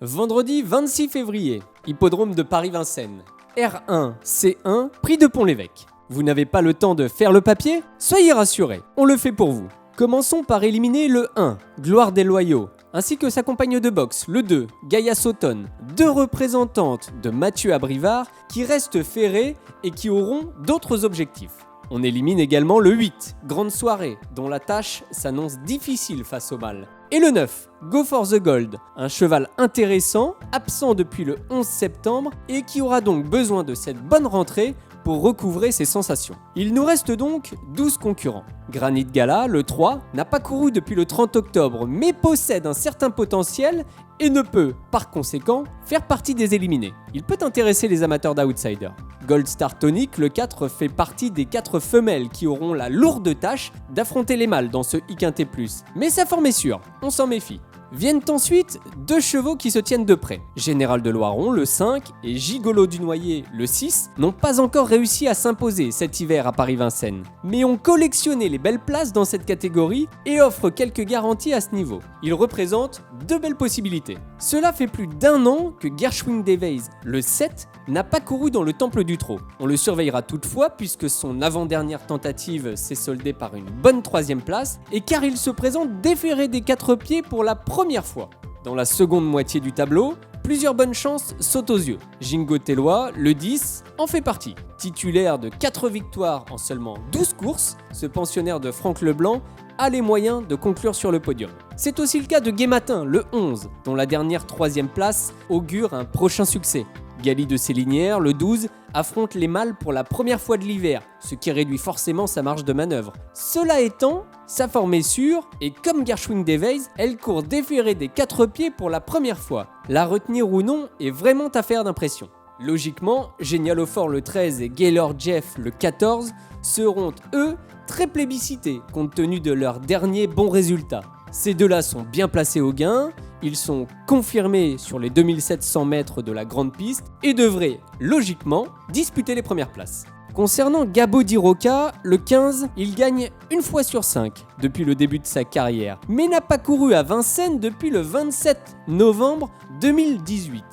Vendredi 26 février, hippodrome de Paris-Vincennes. R1, C1, prix de Pont-l'Évêque. Vous n'avez pas le temps de faire le papier? Soyez rassurés, on le fait pour vous. Commençons par éliminer le 1, Gloire des Loyaux, ainsi que sa compagne de boxe, le 2, Gaïa Sautonne, deux représentantes de Mathieu Abrivard qui restent ferrées et qui auront d'autres objectifs. On élimine également le 8, Grande Soirée, dont la tâche s'annonce difficile face au mâle. Et le 9, Go for the Gold, un cheval intéressant, absent depuis le 11 septembre et qui aura donc besoin de cette bonne rentrée pour recouvrer ses sensations. Il nous reste donc 12 concurrents. Granit Gala, le 3, n'a pas couru depuis le 30 octobre mais possède un certain potentiel et ne peut, par conséquent, faire partie des éliminés. Il peut intéresser les amateurs d'outsiders. Gold Star Tonic, le 4, fait partie des 4 femelles qui auront la lourde tâche d'affronter les mâles dans ce I-Quintet+. Mais sa forme est sûre, on s'en méfie. Viennent ensuite deux chevaux qui se tiennent de près. Général de Loiron, le 5, et Gigolo du Noyer, le 6, n'ont pas encore réussi à s'imposer cet hiver à Paris-Vincennes, mais ont collectionné les belles places dans cette catégorie et offrent quelques garanties à ce niveau. Ils représentent deux belles possibilités. Cela fait plus d'1 an que Gershwin Deveys, le 7, n'a pas couru dans le Temple du Trot. On le surveillera toutefois puisque son avant-dernière tentative s'est soldée par une bonne 3e place et car il se présente déféré des 4 pieds pour la première fois. Dans la seconde moitié du tableau, plusieurs bonnes chances sautent aux yeux. Jingo Tellois, le 10, en fait partie. Titulaire de 4 victoires en seulement 12 courses, ce pensionnaire de Franck Leblanc a les moyens de conclure sur le podium. C'est aussi le cas de Guématin, le 11, dont la dernière 3e place augure un prochain succès. Gali de Célinière, le 12, affronte les mâles pour la première fois de l'hiver, ce qui réduit forcément sa marge de manœuvre. Cela étant, sa forme est sûre, et comme Gershwin Deveys, elle court déférée des 4 pieds pour la première fois. La retenir ou non est vraiment affaire d'impression. Logiquement, Génial au Fort le 13 et Gaylord Jeff le 14 seront, eux, très plébiscités compte tenu de leurs derniers bons résultats. Ces deux-là sont bien placés au gain, ils sont confirmés sur les 2700 mètres de la grande piste et devraient, logiquement, disputer les premières places. Concernant Gabo Di Rocca, le 15, il gagne une fois sur 5 depuis le début de sa carrière, mais n'a pas couru à Vincennes depuis le 27 novembre 2018.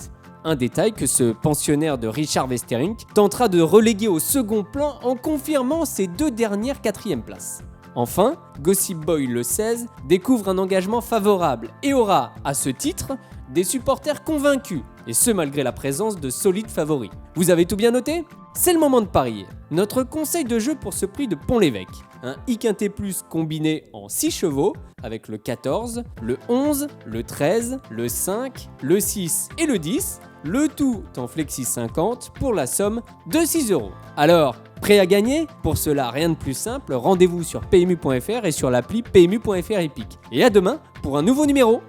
Un détail que ce pensionnaire de Richard Westerink tentera de reléguer au second plan en confirmant ses deux dernières 4e places. Enfin, Gossip Boy le 16 découvre un engagement favorable et aura, à ce titre, des supporters convaincus, et ce malgré la présence de solides favoris. Vous avez tout bien noté? C'est le moment de parier. Notre conseil de jeu pour ce prix de Pont-l'Évêque, un I-Quintet+ combiné en 6 chevaux, avec le 14, le 11, le 13, le 5, le 6 et le 10, le tout en Flexi 50 pour la somme de 6 €. Alors, prêt à gagner? Pour cela, rien de plus simple, rendez-vous sur PMU.fr et sur l'appli PMU.fr Epic. Et à demain pour un nouveau numéro.